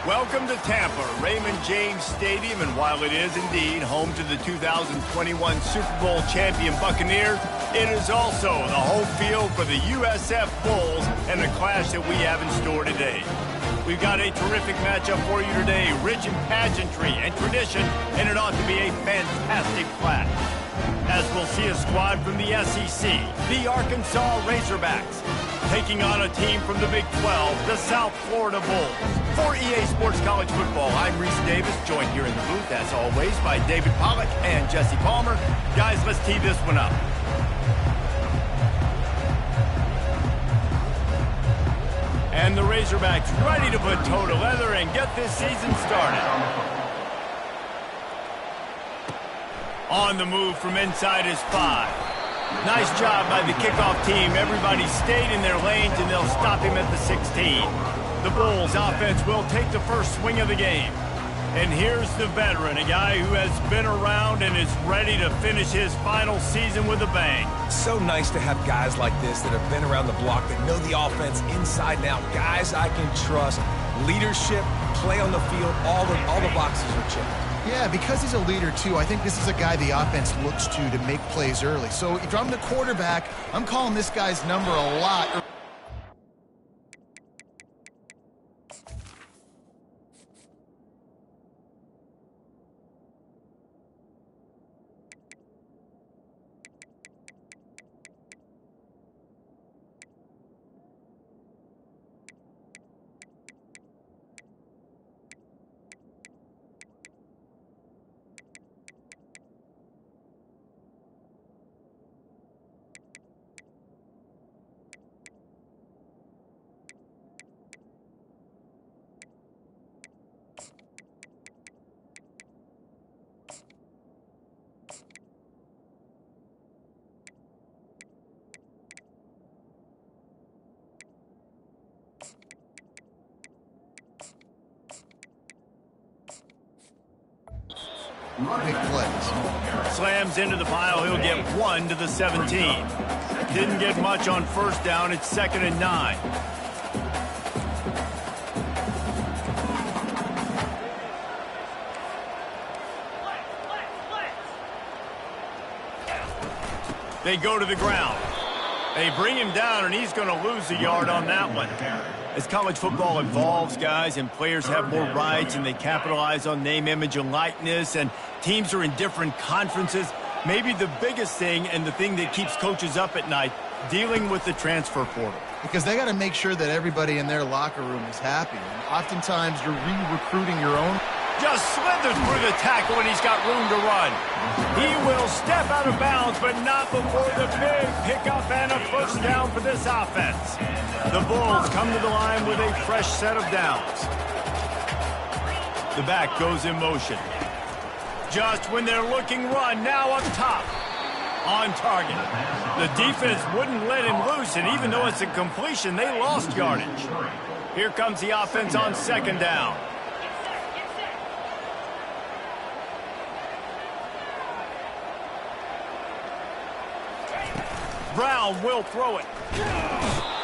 Welcome to Tampa, Raymond James Stadium, and while it is indeed home to the 2021 Super Bowl champion Buccaneers, it is also the home field for the USF Bulls and a clash that we have in store today. We've got a terrific matchup for you today, rich in pageantry and tradition, and it ought to be a fantastic clash. As we'll see a squad from the SEC, the Arkansas Razorbacks, taking on a team from the Big 12, the South Florida Bulls. For EA Sports College Football, I'm Reese Davis, joined here in the booth, as always, by David Pollack and Jesse Palmer. Guys, let's tee this one up. And the Razorbacks ready to put toe to leather and get this season started. On the move from inside is 5. Nice job by the kickoff team. Everybody stayed in their lanes, and they'll stop him at the 16. The Bulls offense will take the first swing of the game. And here's the veteran, a guy who has been around and is ready to finish his final season with a bang. So nice to have guys like this that have been around the block, that know the offense inside and out. Guys I can trust. Leadership, play on the field, all the boxes are checked. Yeah, because he's a leader, too, I think this is a guy the offense looks to make plays early. So if I'm the quarterback, I'm calling this guy's number a lot. Big plays. Slams into the pile. He'll get 1 to the 17. Didn't get much on first down. It's 2nd and 9. They go to the ground. They bring him down, and he's going to lose a yard on that one. As college football evolves, guys, and players have more rights and they capitalize on name, image, and likeness, and teams are in different conferences, maybe the biggest thing and the thing that keeps coaches up at night, dealing with the transfer portal. Because they got to make sure that everybody in their locker room is happy. And oftentimes you're re-recruiting your own. Just slithers through the tackle, and he's got room to run. He will step out of bounds, but not before the big pickup and a first down for this offense. The Bulls come to the line with a fresh set of downs. The back goes in motion. Just when they're looking run, now up top. On target. The defense wouldn't let him loose, and even though it's a completion, they lost yardage. Here comes the offense on 2nd down. Brown will throw it.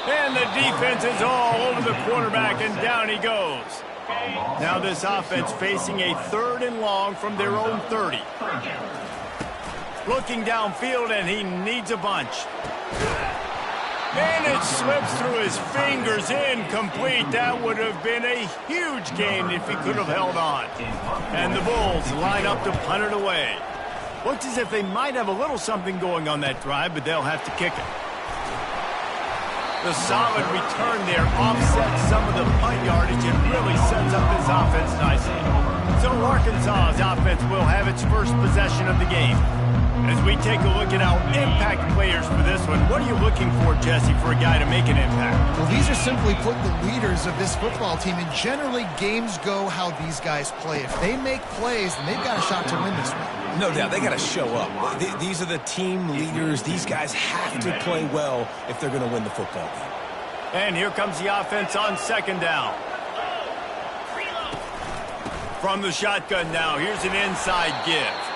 And the defense is all over the quarterback, and down he goes. Now this offense facing a 3rd and long from their own 30. Looking downfield, and he needs a bunch. And it slips through his fingers, incomplete. That would have been a huge gain if he could have held on. And the Bulls line up to punt it away. Looks as if they might have a little something going on that drive, but they'll have to kick it. The solid return there offsets some of the punt yardage and really sets up this offense nicely. So Arkansas's offense will have its first possession of the game. As we take a look at our impact players for this one, what are you looking for, Jesse, for a guy to make an impact? Well, these are simply put the leaders of this football team, and generally games go how these guys play. If they make plays, then they've got a shot to win this one. No doubt, they got to show up. These are the team leaders. These guys have to play well if they're going to win the football game. And here comes the offense on 2nd down. From the shotgun now, here's an inside give.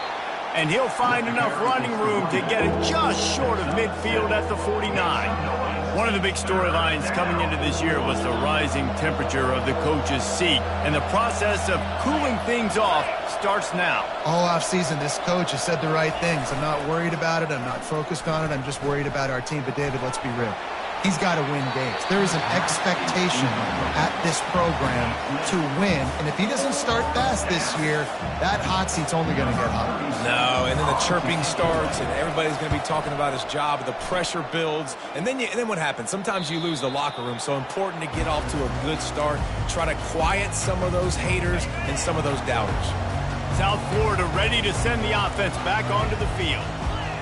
And he'll find enough running room to get it just short of midfield at the 49. One of the big storylines coming into this year was the rising temperature of the coach's seat, and the process of cooling things off starts now. All offseason, this coach has said the right things. I'm not worried about it. I'm not focused on it. I'm just worried about our team. But, David, let's be real. He's got to win games. There is an expectation at this program to win. And if he doesn't start fast this year, that hot seat's only going to get hotter. No, and then the chirping starts, and everybody's going to be talking about his job, and the pressure builds. And then what happens? Sometimes you lose the locker room, so important to get off to a good start. Try to quiet some of those haters and some of those doubters. South Florida ready to send the offense back onto the field.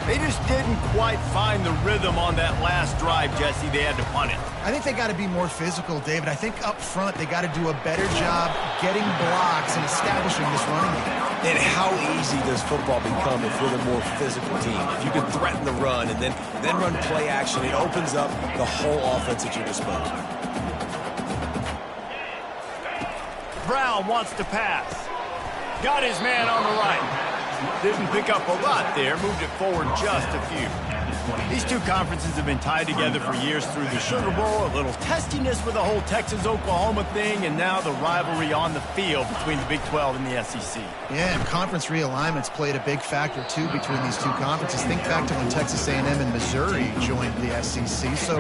They just didn't quite find the rhythm on that last drive, Jesse. They had to punt it. I think they got to be more physical, David. I think up front they got to do a better job getting blocks and establishing this running game. And how easy does football become if you're the more physical team? If you can threaten the run and then run play action, it opens up the whole offense at your disposal. Brown wants to pass. Got his man on the right. Didn't pick up a lot there, moved it forward just a few. These two conferences have been tied together for years through the Sugar Bowl, a little testiness with the whole Texas-Oklahoma thing, and now the rivalry on the field between the Big 12 and the SEC. Yeah, and conference realignments played a big factor, too, between these two conferences. Think back to when Texas A&M and Missouri joined the SEC. So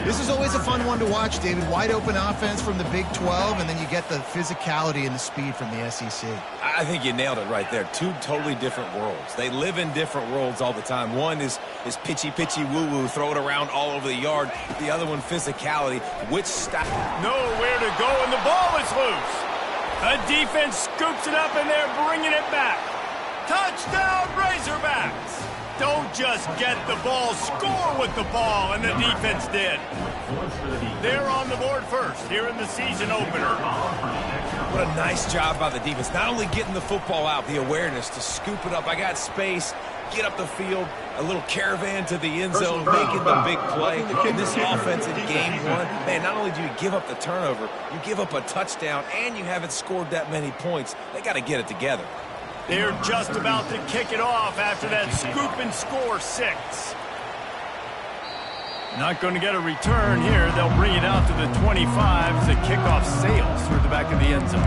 this is always a fun one to watch, David. Wide open offense from the Big 12, and then you get the physicality and the speed from the SEC. I think you nailed it right there. Two totally different worlds. They live in different worlds all the time. One is pitchy, woo-woo, throw it around all over the yard. The other one, physicality. Which style? Nowhere to go, and the ball is loose. The defense scoops it up, and they're bringing it back. Touchdown, Razorbacks! Don't just get the ball, score with the ball, and the defense did. They're on the board first here in the season opener. What a nice job by the defense. Not only getting the football out, the awareness to scoop it up. I got space, get up the field, a little caravan to the end zone, making the big play. And this offense in game one, man, not only do you give up the turnover, you give up a touchdown, and you haven't scored that many points. They got to get it together. They're just about to kick it off after that scoop and score 6. Not going to get a return here. They'll bring it out to the 25 as the kickoff sails through the back of the end zone.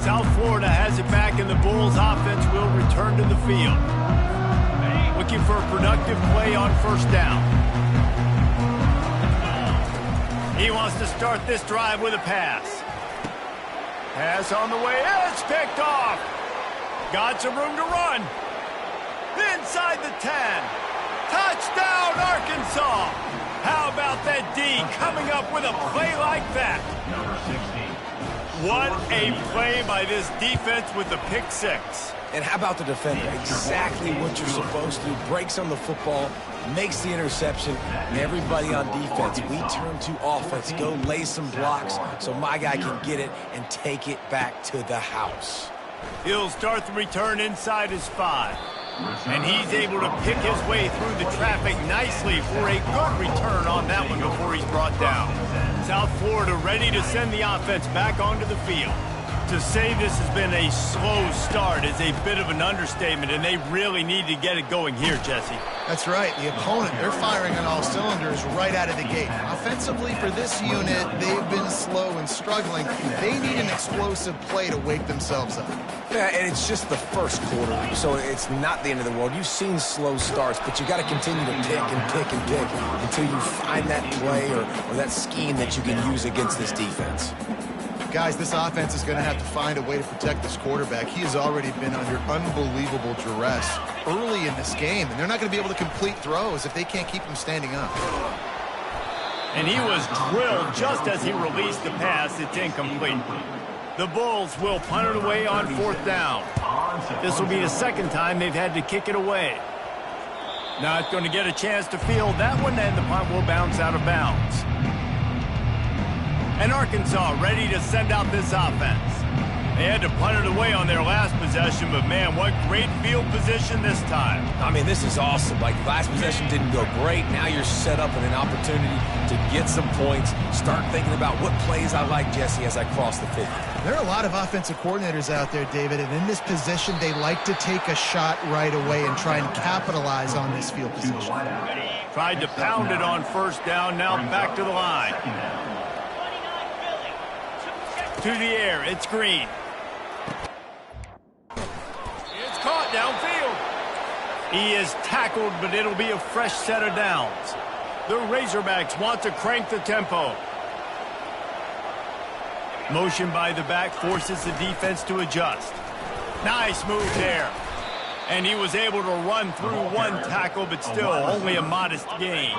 South Florida has it back, and the Bulls offense will return to the field. Looking for a productive play on first down. He wants to start this drive with a pass. Pass on the way. It's picked off. Got some room to run. Inside the 10. Touchdown, Arkansas. How about that D coming up with a play like that? What a play by this defense with the pick 6. And how about the defender? Exactly what you're supposed to do. Breaks on the football, makes the interception, and everybody on defense, we turn to offense. Go lay some blocks so my guy can get it and take it back to the house. He'll start the return inside his 5. And he's able to pick his way through the traffic nicely for a good return on that one before he's brought down. South Florida ready to send the offense back onto the field. To say this has been a slow start is a bit of an understatement, and they really need to get it going here, Jesse. That's right. The opponent, they're firing on all cylinders right out of the gate. Offensively, for this unit, they've been slow and struggling. They need an explosive play to wake themselves up. Yeah, and it's just the first quarter, so it's not the end of the world. You've seen slow starts, but you got to continue to pick and pick and pick until you find that play or that scheme that you can use against this defense. Guys, this offense is going to have to find a way to protect this quarterback. He has already been under unbelievable duress early in this game, and they're not going to be able to complete throws if they can't keep him standing up. And he was drilled just as he released the pass. It's incomplete. The Bulls will punt it away on 4th down. This will be the second time they've had to kick it away. Not going to get a chance to field that one, and the punt will bounce out of bounds. And Arkansas ready to send out this offense. They had to punt it away on their last possession, but man, what great field position this time. I mean, this is awesome. Like, last possession didn't go great. Now you're set up in an opportunity to get some points. Start thinking about what plays I like, Jesse, as I cross the 50. There are a lot of offensive coordinators out there, David, and in this position, they like to take a shot right away and try and capitalize on this field position. Tried to pound it on first down, now back to the line. To the air, it's Green. It's caught downfield. He is tackled, but it'll be a fresh set of downs. The Razorbacks want to crank the tempo. Motion by the back forces the defense to adjust. Nice move there. And he was able to run through one tackle, but still only a modest gain.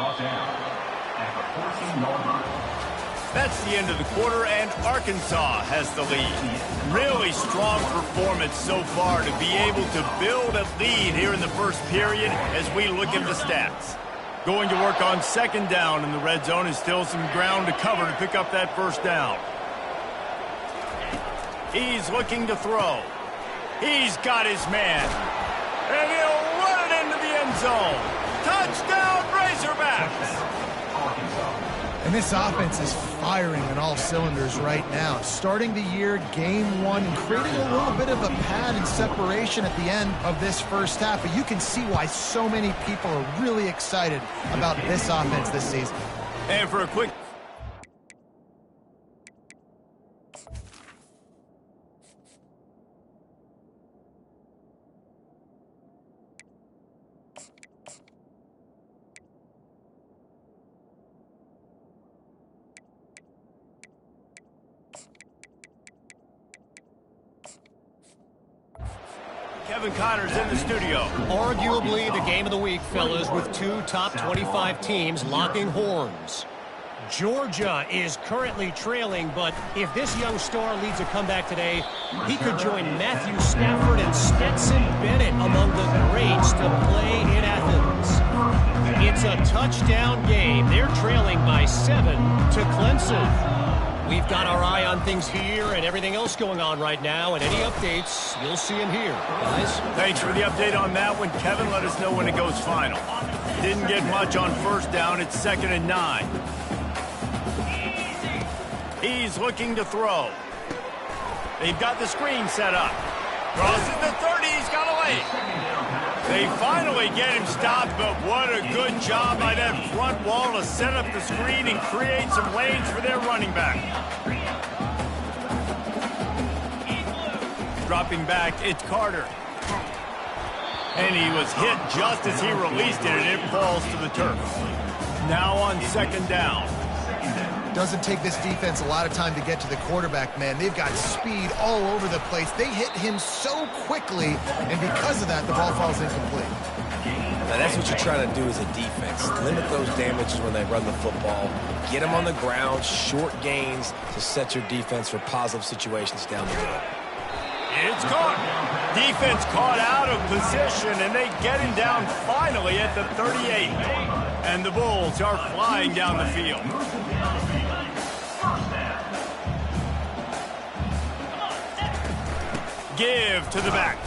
That's the end of the quarter, and Arkansas has the lead. Really strong performance so far to be able to build a lead here in the first period as we look at the stats. Going to work on second down in the red zone is still some ground to cover to pick up that first down. He's looking to throw. He's got his man. And he'll run it into the end zone. Touchdown, Razorbacks! And this offense is firing on all cylinders right now. Starting the year, game one, and creating a little bit of a pad and separation at the end of this first half. But you can see why so many people are really excited about this offense this season. And for a quick... Kevin Connor's in the studio. Arguably the game of the week, fellas, with two top 25 teams locking horns. Georgia is currently trailing, but if this young star leads a comeback today, he could join Matthew Stafford and Stetson Bennett among the greats to play in Athens. It's a touchdown game. They're trailing by 7 to Clemson. We've got our eye on things here and everything else going on right now, and any updates, you'll see them here, guys. Thanks for the update on that one, Kevin. Let us know when it goes final. Didn't get much on first down. It's 2nd and 9. He's looking to throw. They've got the screen set up. Crosses the 30. He's got a lane. They finally get him stopped, but what a good job by that front wall to set up the screen and create some lanes for their running back. Dropping back, it's Carter. And he was hit just as he released it, and it falls to the turf. Now on second down. Doesn't take this defense a lot of time to get to the quarterback, man. They've got speed all over the place. They hit him so quickly, and because of that, the ball falls incomplete. Now, that's what you're trying to do as a defense. Limit those damages when they run the football. Get them on the ground, short gains to set your defense for positive situations down the road. It's caught. Defense caught out of position, and they get him down finally at the 38. And the Bulls are flying down the field. Give to the back.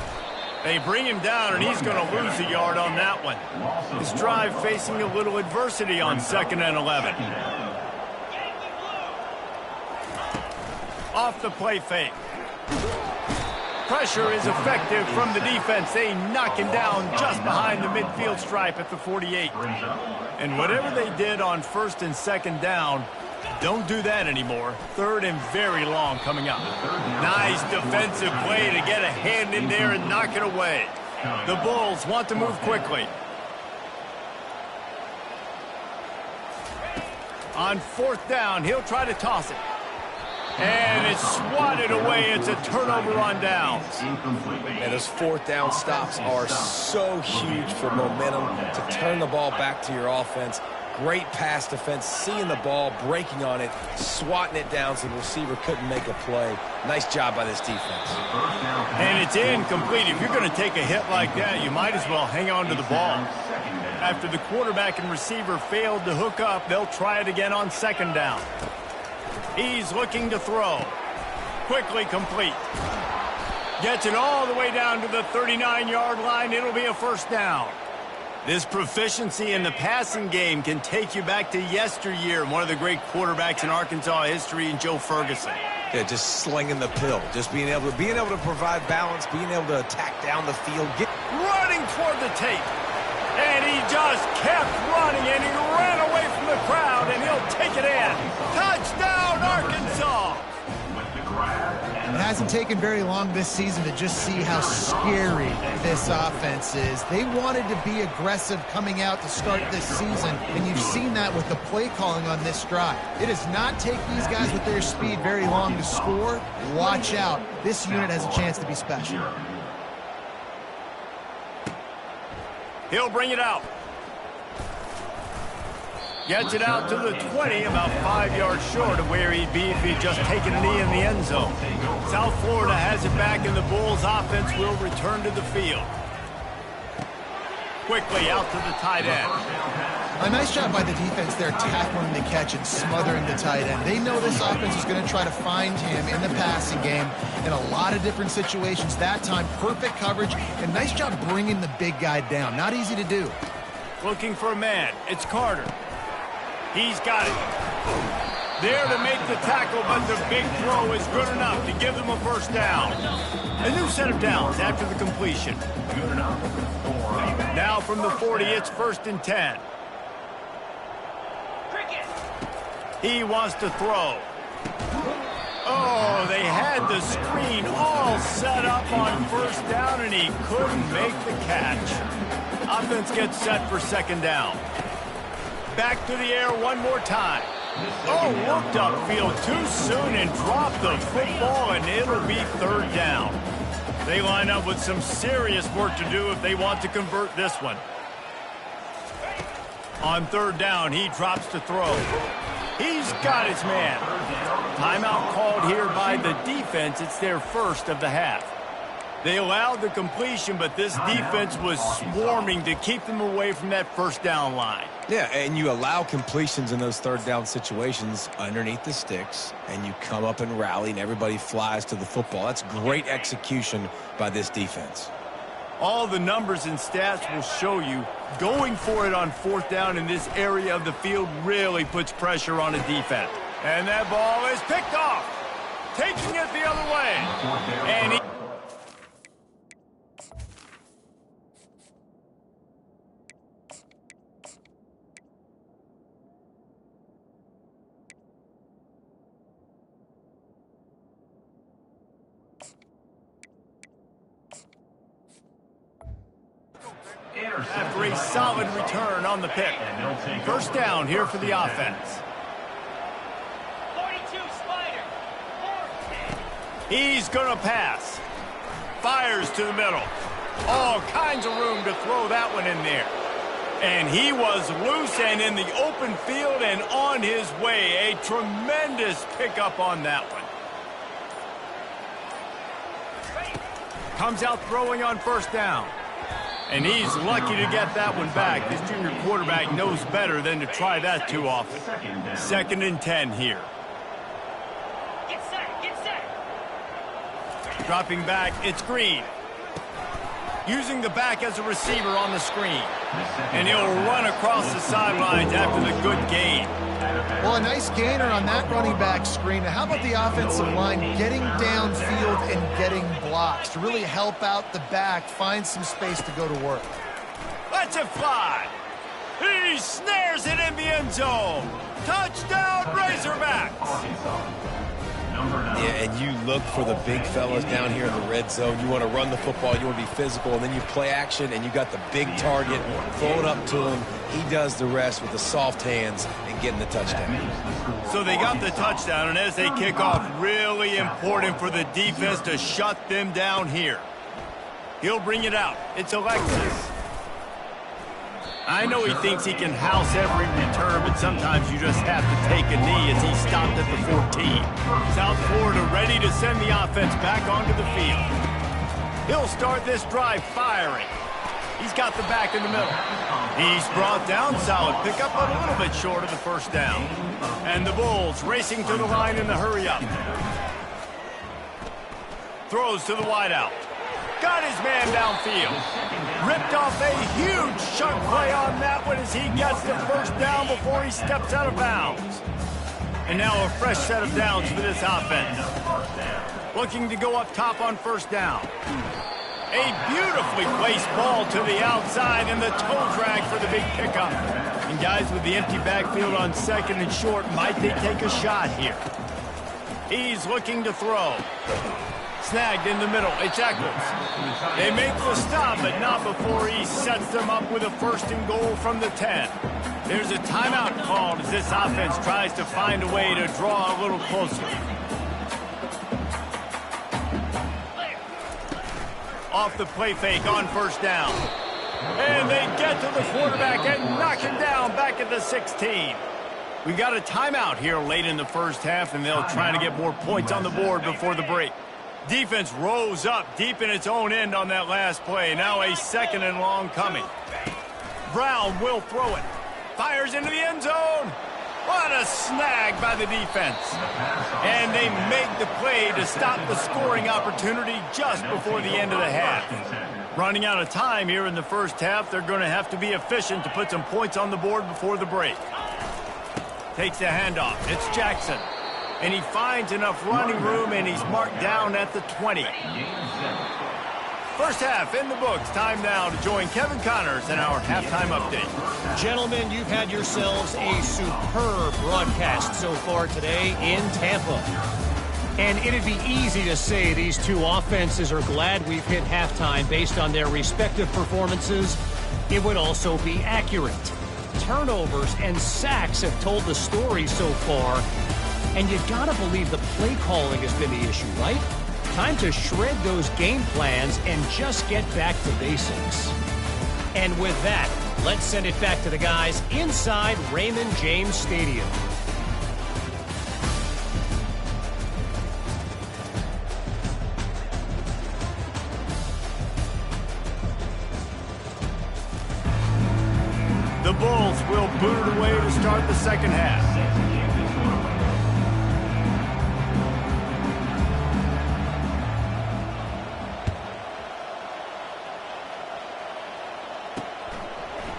They bring him down, and he's going to lose a yard on that one. His drive facing a little adversity on 2nd and 11. Off the play fake. Pressure is effective from the defense. They knock him down just behind the midfield stripe at the 48. And whatever they did on 1st and 2nd down, don't do that anymore. 3rd and very long coming up. Nice defensive play to get a hand in there and knock it away. The Bulls want to move quickly. On 4th down, he'll try to toss it. And it's swatted away. It's a turnover on downs. And those 4th down stops are so huge for momentum to turn the ball back to your offense. Great pass defense, seeing the ball, breaking on it, swatting it down so the receiver couldn't make a play. Nice job by this defense. And it's incomplete. If you're going to take a hit like that, you might as well hang on to the ball. After the quarterback and receiver failed to hook up, they'll try it again on 2nd down. He's looking to throw. Quickly complete. Gets it all the way down to the 39-yard line. It'll be a first down. This proficiency in the passing game can take you back to yesteryear. One of the great quarterbacks in Arkansas history, in Joe Ferguson. Yeah, just slinging the pill. Just being able to provide balance, being able to attack down the field. Running toward the tape. And he just kept running, and he ran away from the crowd, and he'll take it in. Touchdown, Arkansas! It hasn't taken very long this season to just see how scary this offense is. They wanted to be aggressive coming out to start this season, and you've seen that with the play calling on this drive. It does not take these guys with their speed very long to score. Watch out. This unit has a chance to be special. He'll bring it out. Gets it out to the 20, about 5 yards short of where he'd be if he'd just taken a knee in the end zone. South Florida has it back, and the Bulls offense will return to the field. Quickly out to the tight end. A nice job by the defense there, tackling the catch and smothering the tight end. They know this offense is going to try to find him in the passing game in a lot of different situations. That time, perfect coverage, and nice job bringing the big guy down. Not easy to do. Looking for a man. It's Carter. He's got it. There to make the tackle, but the big throw is good enough to give them a first down. A new set of downs after the completion. Now from the 40, it's 1st and 10. He wants to throw. Oh, they had the screen all set up on first down, and he couldn't make the catch. Offense gets set for 2nd down. Back to the air one more time. Oh, looked upfield too soon and dropped the football, and it'll be 3rd down. They line up with some serious work to do if they want to convert this one. On 3rd down, he drops to throw. He's got his man. Timeout called here by the defense. It's their first of the half. They allowed the completion, but this defense was swarming to keep them away from that first down line. Yeah, and you allow completions in those 3rd down situations underneath the sticks, and you come up and rally, and everybody flies to the football. That's great execution by this defense. All the numbers and stats will show you going for it on 4th down in this area of the field really puts pressure on a defense. And that ball is picked off, taking it the other way. And he after a solid return on the pick. First down here for the offense. 42 Spider. He's going to pass. Fires to the middle. All kinds of room to throw that one in there. And he was loose and in the open field and on his way. A tremendous pickup on that one. Comes out throwing on first down. And he's lucky to get that one back. This junior quarterback knows better than to try that too often. 2nd and 10 here. Get set, get set. Dropping back, it's Green. Using the back as a receiver on the screen. And he'll run across the sidelines after the good gain. Well, a nice gainer on that running back screen. Now, how about the offensive line getting downfield and getting blocks to really help out the back, find some space to go to work? Let's it fly. He snares it in the end zone. Touchdown, Razorbacks. Yeah, and you look for the big fellas down here in the red zone. You want to run the football, you want to be physical, and then you play action, and you got the big target, throw it up to him. He does the rest with the soft hands and getting the touchdown. So they got the touchdown, and as they kick off, really important for the defense to shut them down here. He'll bring it out. It's Alexis. I know he thinks he can house every return, but sometimes you just have to take a knee as he stopped at the 14. South Florida ready to send the offense back onto the field. He'll start this drive firing. He's got the back in the middle. He's brought down, solid pickup, but a little bit short of the first down. And the Bulls racing to the line in the hurry-up. Throws to the wideout. Got his man downfield. Ripped off a huge chunk play on that one as he gets the first down before he steps out of bounds. And now a fresh set of downs for this offense. Looking to go up top on first down. A beautifully placed ball to the outside and the toe drag for the big pickup. And guys with the empty backfield on second and short, might they take a shot here? He's looking to throw. Snagged in the middle. It's Eccles. They make the stop, but not before he sets them up with a first and goal from the 10. There's a timeout called as this offense tries to find a way to draw a little closer. Off the play fake on first down. And they get to the quarterback and knock him down back at the 16. We got a timeout here late in the first half, and they'll try to get more points on the board before the break. Defense rose up deep in its own end on that last play. Now a second and long coming. Brown will throw it. Fires into the end zone. What a snag by the defense. And they make the play to stop the scoring opportunity just before the end of the half. Running out of time here in the first half, they're going to have to be efficient to put some points on the board before the break. Takes the handoff. It's Jackson. And he finds enough running room, and he's marked down at the 20. First half in the books. Time now to join Kevin Connors in our halftime update. Gentlemen, you've had yourselves a superb broadcast so far today in Tampa. And it'd be easy to say these two offenses are glad we've hit halftime based on their respective performances. It would also be accurate. Turnovers and sacks have told the story so far. And you gotta believe the play calling has been the issue, right? Time to shred those game plans and just get back to basics. And with that, let's send it back to the guys inside Raymond James Stadium. The Bulls will boot it away to start the second half.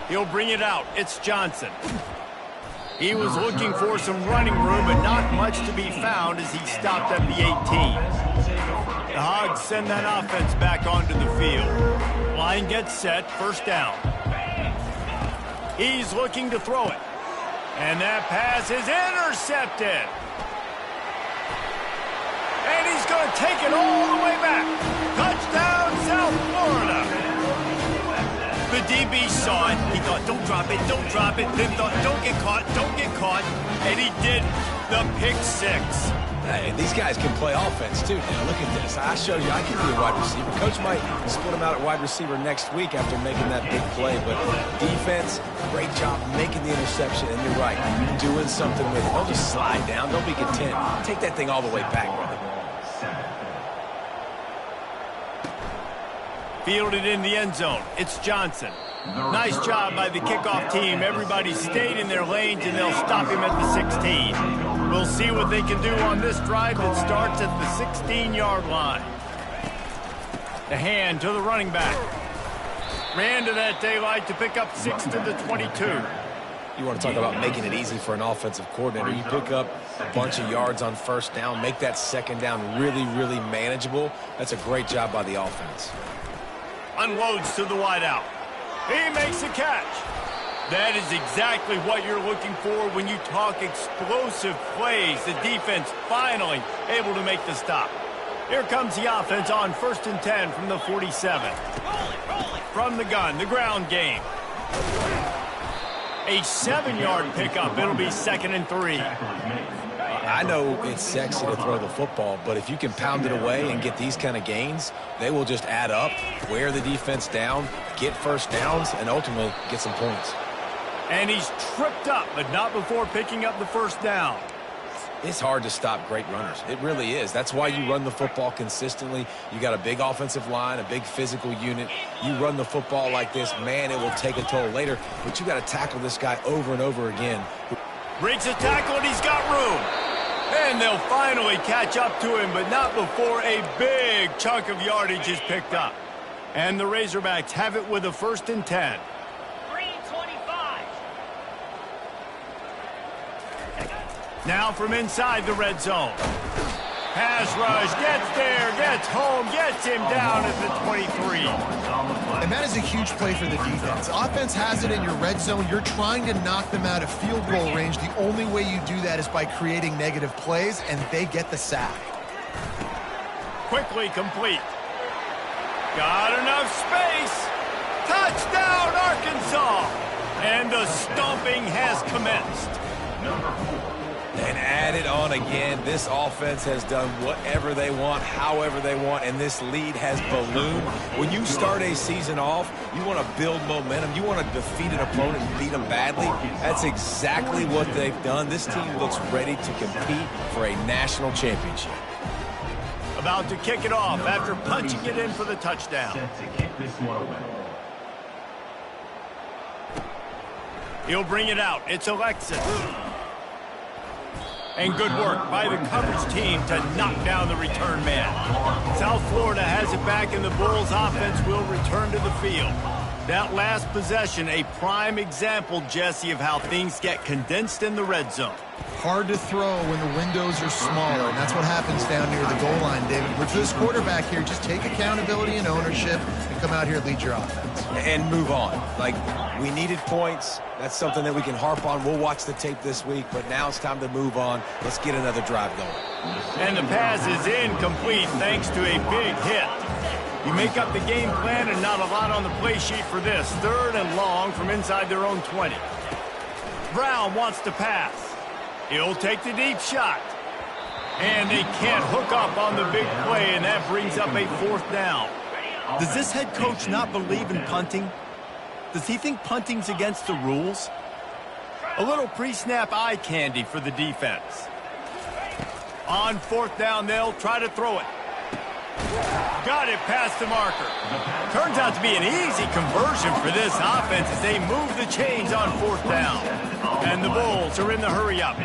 He'll bring it out. It's Johnson. He was looking for some running room, but not much to be found as he stopped at the 18. The Hogs send that offense back onto the field. Line gets set. First down. He's looking to throw it. And that pass is intercepted. And he's going to take it all the way back. Touchdown, South Florida. The DB saw it. He thought, don't drop it, don't drop it. Then thought, don't get caught, don't get caught. And he did the pick six. Hey, these guys can play offense, too. Now, look at this. I showed you I can be a wide receiver. Coach might split him out at wide receiver next week after making that big play. But defense, great job making the interception. And you're right, doing something with it. Don't just slide down. Don't be content. Take that thing all the way back, brother. Fielded in the end zone. It's Johnson. Nice job by the kickoff team. Everybody stayed in their lanes, and they'll stop him at the 16. We'll see what they can do on this drive that starts at the 16-yard line. The hand to the running back. Ran to that daylight to pick up 6 to the 22. You want to talk about making it easy for an offensive coordinator. You pick up a bunch of yards on first down, make that second down really, really manageable. That's a great job by the offense. Unloads to the wideout. He makes a catch. That is exactly what you're looking for when you talk explosive plays. The defense finally able to make the stop. Here comes the offense on 1st and 10 from the 47. From the gun, the ground game. A 7-yard pickup. It'll be 2nd and 3. I know it's sexy to throw the football, but if you can pound it away and get these kind of gains, they will just add up, wear the defense down, get first downs, and ultimately get some points. And he's tripped up, but not before picking up the first down. It's hard to stop great runners. It really is. That's why you run the football consistently. You got a big offensive line, a big physical unit. You run the football like this, man, it will take a toll later, but you got to tackle this guy over and over again. Breaks the tackle, and he's got room. And they'll finally catch up to him, but not before a big chunk of yardage is picked up. And the Razorbacks have it with a 1st and 10. 3:25. Now from inside the red zone. Pass rush, gets there, gets home, gets him down at the 23. And that is a huge play for the defense. Offense has it in your red zone. You're trying to knock them out of field goal range. The only way you do that is by creating negative plays, and they get the sack. Quickly complete. Got enough space. Touchdown, Arkansas. And the stomping has commenced. And add it on again. This offense has done whatever they want, however they want, and this lead has ballooned. When you start a season off, you want to build momentum. You want to defeat an opponent and beat them badly. That's exactly what they've done. This team looks ready to compete for a national championship. About to kick it off after punching it in for the touchdown. He'll bring it out. It's Alexis. And good work by the coverage team to knock down the return man. South Florida has it back, and the Bulls offense will return to the field. That last possession, a prime example, Jesse, of how things get condensed in the red zone. Hard to throw when the windows are smaller, and that's what happens down near the goal line, David. Which this quarterback here, just take accountability and ownership and come out here and lead your offense. And move on. Like, we needed points. That's something that we can harp on. We'll watch the tape this week, but now it's time to move on. Let's get another drive going. And the pass is incomplete thanks to a big hit. You make up the game plan and not a lot on the play sheet for this. 3rd and long from inside their own 20. Brown wants to pass. He'll take the deep shot. And they can't hook up on the big play, and that brings up a 4th down. Does this head coach not believe in punting? Does he think punting's against the rules? A little pre-snap eye candy for the defense. On 4th down, they'll try to throw it. Got it past the marker. Turns out to be an easy conversion for this offense as they move the chains on 4th down. And the Bulls are in the hurry-up.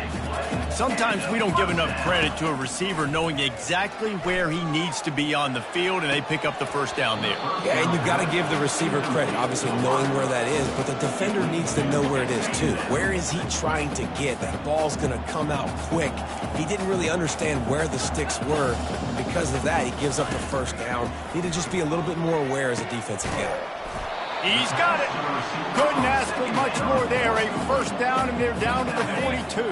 Sometimes we don't give enough credit to a receiver knowing exactly where he needs to be on the field, and they pick up the 1st down there. Yeah, and you've got to give the receiver credit, obviously knowing where that is, but the defender needs to know where it is too. Where is he trying to get? That ball's going to come out quick. He didn't really understand where the sticks were, and because of that, he gives up the 1st down. Need to just be a little bit more aware as a defensive guy. He's got it. Couldn't ask for much more there. A 1st down, and they're down to the 42.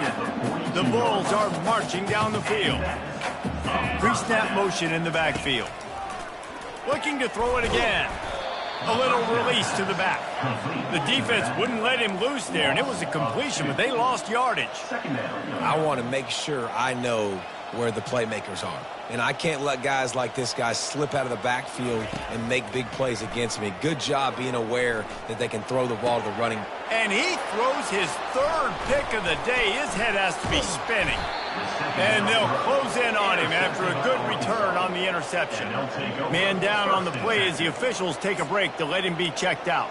The Bulls are marching down the field. Pre-snap motion in the backfield. Looking to throw it again. A little release to the back. The defense wouldn't let him loose there, and it was a completion, but they lost yardage. I want to make sure I know where the playmakers are. And I can't let guys like this guy slip out of the backfield and make big plays against me. Good job being aware that they can throw the ball to the running. And he throws his 3rd pick of the day. His head has to be spinning. And they'll close in on him after a good return on the interception. Man down on the play as the officials take a break to let him be checked out.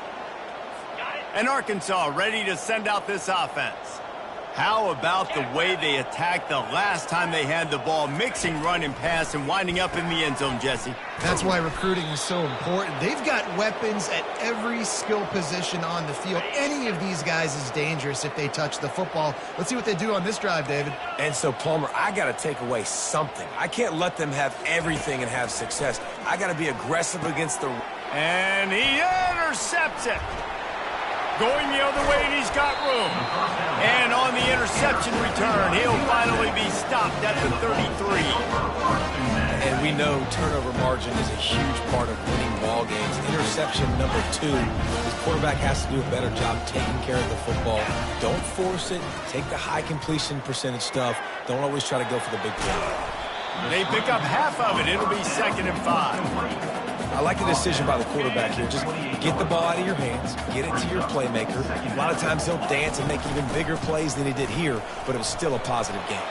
And Arkansas ready to send out this offense. How about the way they attacked the last time they had the ball, mixing run and pass and winding up in the end zone, Jesse? That's why recruiting is so important. They've got weapons at every skill position on the field. Any of these guys is dangerous if they touch the football. Let's see what they do on this drive, David. And so, Palmer, I got to take away something. I can't let them have everything and have success. I got to be aggressive against the... And he intercepts it. Going the other way, and he's got room. And on the interception return, he'll finally be stopped at the 33. And we know turnover margin is a huge part of winning ball games. Interception number 2. His quarterback has to do a better job taking care of the football. Don't force it. Take the high completion percentage stuff. Don't always try to go for the big play. They pick up half of it. It'll be 2nd and 5. I like the decision by the quarterback here. Just get the ball out of your hands, get it to your playmaker. A lot of times he'll dance and make even bigger plays than he did here, but it was still a positive game.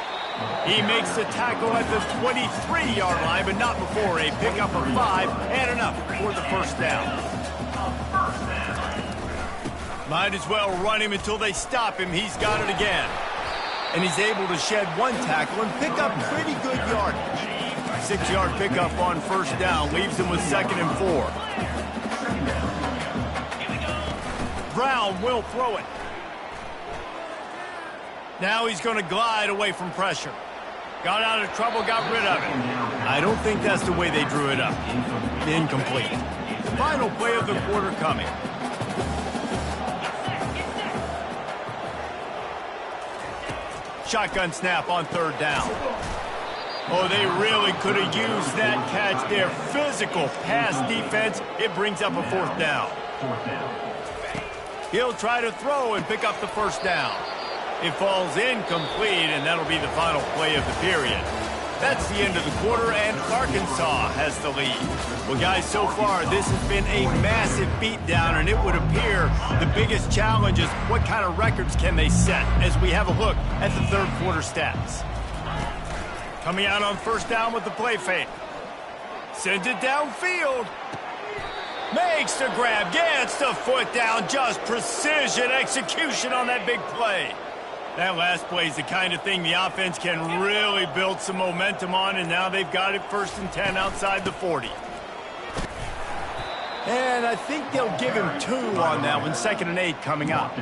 He makes the tackle at the 23-yard line, but not before a pickup of 5 and enough for the 1st down. Might as well run him until they stop him. He's got it again. And he's able to shed one tackle and pick up pretty good yardage. 6-yard pickup on first down leaves him with 2nd and 4. Brown will throw it. Now he's going to glide away from pressure. Got out of trouble, got rid of it. I don't think that's the way they drew it up. Incomplete. Final play of the quarter coming. Shotgun snap on 3rd down. Oh, they really could have used that catch there. Physical pass defense. It brings up a 4th down. He'll try to throw and pick up the 1st down. It falls incomplete, and that'll be the final play of the period. That's the end of the quarter, and Arkansas has the lead. Well, guys, so far, this has been a massive beatdown, and it would appear the biggest challenge is what kind of records can they set as we have a look at the 3rd quarter stats. Coming out on 1st down with the play fake. Sends it downfield. Makes the grab, gets the foot down, just precision execution on that big play. That last play is the kind of thing the offense can really build some momentum on, and now they've got it 1st and 10 outside the 40. And I think they'll give him 2 on that one, 2nd and 8 coming up.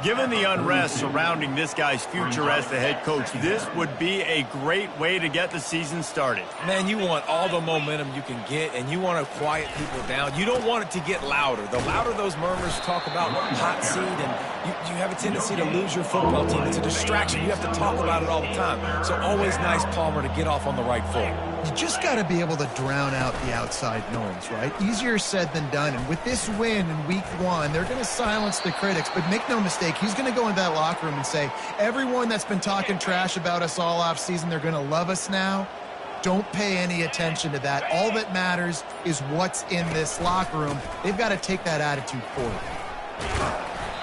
Given the unrest surrounding this guy's future as the head coach, this would be a great way to get the season started. Man, you want all the momentum you can get, and you want to quiet people down. You don't want it to get louder. The louder those murmurs talk about hot seat, and you have a tendency to lose your football team. It's a distraction. You have to talk about it all the time. So always nice, Palmer, to get off on the right foot. You just got to be able to drown out the outside noise, right? Easier said than done. And with this win in week 1, they're going to silence the critics. But make no mistake, he's going to go into that locker room and say, everyone that's been talking trash about us all off season, they're going to love us now. Don't pay any attention to that. All that matters is what's in this locker room. They've got to take that attitude forward.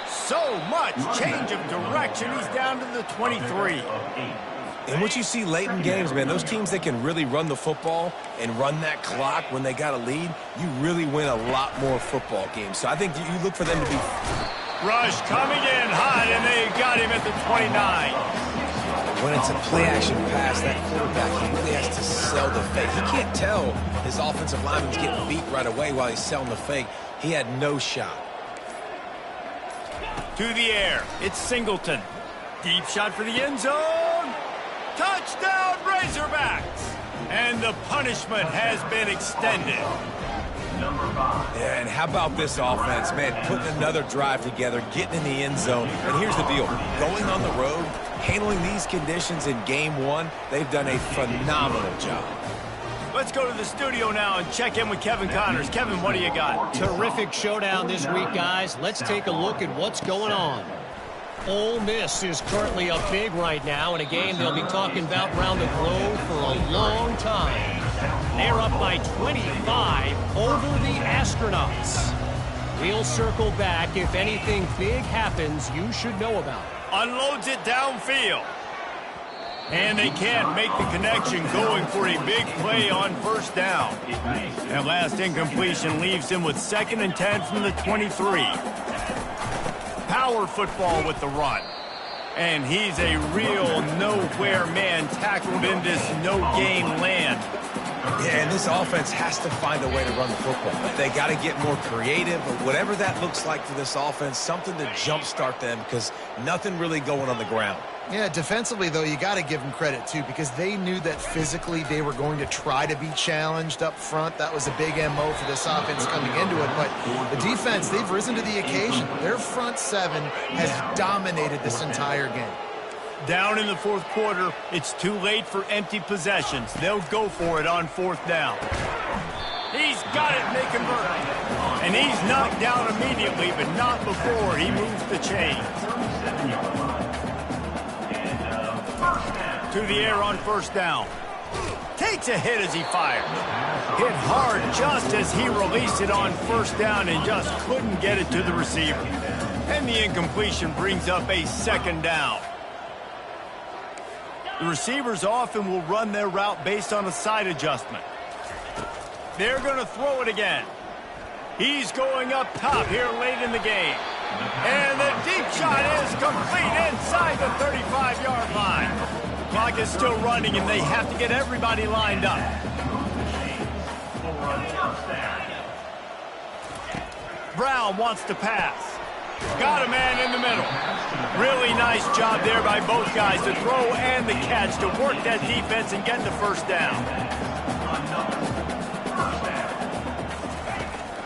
So much change of direction. He's down to the 23. And what you see late in games, man, those teams that can really run the football and run that clock when they got a lead, you really win a lot more football games. So I think you look for them to be... Rush coming in hot, and they got him at the 29. When it's a play-action pass, that quarterback, he really has to sell the fake. He can't tell his offensive lineman's getting beat right away while he's selling the fake. He had no shot. To the air, it's Singleton. Deep shot for the end zone. Touchdown, Razorbacks! And the punishment has been extended. Yeah, and how about this offense, man, putting another drive together, getting in the end zone. And here's the deal. Going on the road, handling these conditions in game 1, they've done a phenomenal job. Let's go to the studio now and check in with Kevin Connors. Kevin, what do you got? Terrific showdown this week, guys. Let's take a look at what's going on. Ole Miss is currently up big right now in a game they'll be talking about around the globe for a long time. They're up by 25 over the Astronauts. We'll circle back if anything big happens you should know about. Unloads it downfield. And they can't make the connection, going for a big play on 1st down. That last incompletion leaves him with 2nd and 10 from the 23. Power football with the run. And he's a real nowhere man tackled in this no-game land. Yeah, and this offense has to find a way to run the football. They got to get more creative, or whatever that looks like for this offense, something to jumpstart them, because nothing really going on the ground. Yeah, defensively, though, you got to give them credit, too, because they knew that physically they were going to try to be challenged up front. That was a big MO for this offense coming into it. But the defense, they've risen to the occasion. Their front 7 has dominated this entire game. Down in the 4th quarter, it's too late for empty possessions. They'll go for it on 4th down. He's got it, and they convert. And he's knocked down immediately, but not before he moves the chains. To the air on 1st down. Takes a hit as he fires. Hit hard just as he released it on 1st down and just couldn't get it to the receiver. And the incompletion brings up a 2nd down. The receivers often will run their route based on a side adjustment. They're going to throw it again. He's going up top here late in the game. And the deep shot is complete inside the 35-yard line. The clock is still running, and they have to get everybody lined up. Brown wants to pass. Got a man in the middle. Really nice job there by both guys to throw and the catch to work that defense and get the first down.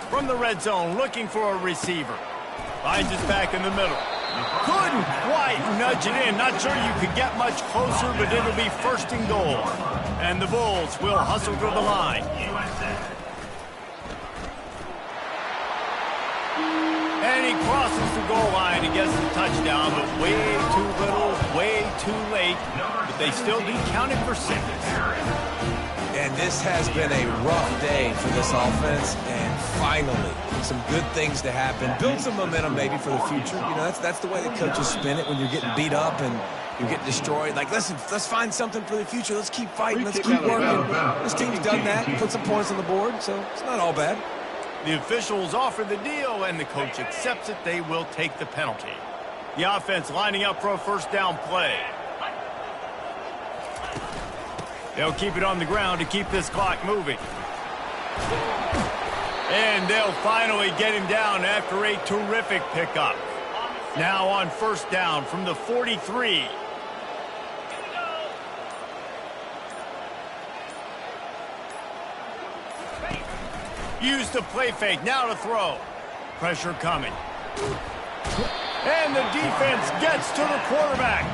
From the red zone, looking for a receiver. Finds his back in the middle. Couldn't quite nudge it in. Not sure you could get much closer, but it'll be first and goal. And the Bulls will hustle to the line. And he crosses the goal line and gets the touchdown, but way too little, way too late. But they still do count it for 6. And this has been a rough day for this offense, and finally, some good things to happen. Build some momentum maybe for the future. You know, that's the way the coaches spin it when you're getting beat up and you're getting destroyed. Like, listen, let's find something for the future. Let's keep fighting. Let's keep working. This team's done that, put some points on the board, so it's not all bad. The officials offer the deal, and the coach accepts it. They will take the penalty. The offense lining up for a first down play. They'll keep it on the ground to keep this clock moving. And they'll finally get him down after a terrific pickup. Now on first down from the 43. Use the play fake, now to throw. Pressure coming. And the defense gets to the quarterback.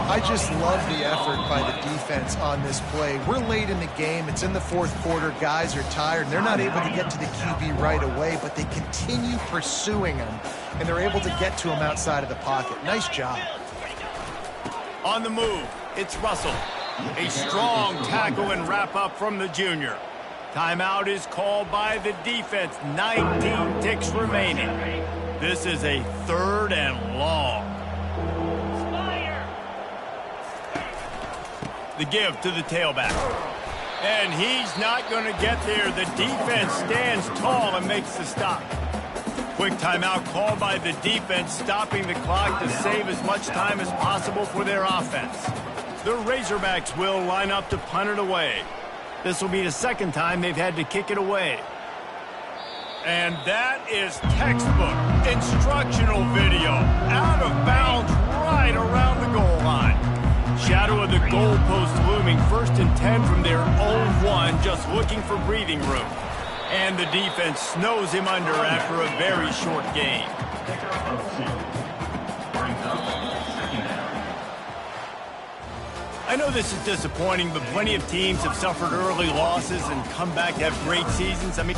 I just love the effort by the defense on this play. We're late in the game. It's in the fourth quarter. Guys are tired, and they're not able to get to the QB right away, but they continue pursuing him, and they're able to get to him outside of the pocket. Nice job. On the move, it's Russell. A strong tackle and wrap-up from the junior. Timeout is called by the defense. 19 ticks remaining. This is a 3rd and long. The give to the tailback. And he's not going to get there. The defense stands tall and makes the stop. Quick timeout called by the defense, stopping the clock to save as much time as possible for their offense. The Razorbacks will line up to punt it away. This will be the second time they've had to kick it away. And that is textbook instructional video. Out of bounds right around the goal line. Shadow of the goalpost looming, 1st and 10 from their own 1, just looking for breathing room. And the defense snows him under after a very short game. I know this is disappointing, but plenty of teams have suffered early losses and come back to have great seasons. I mean...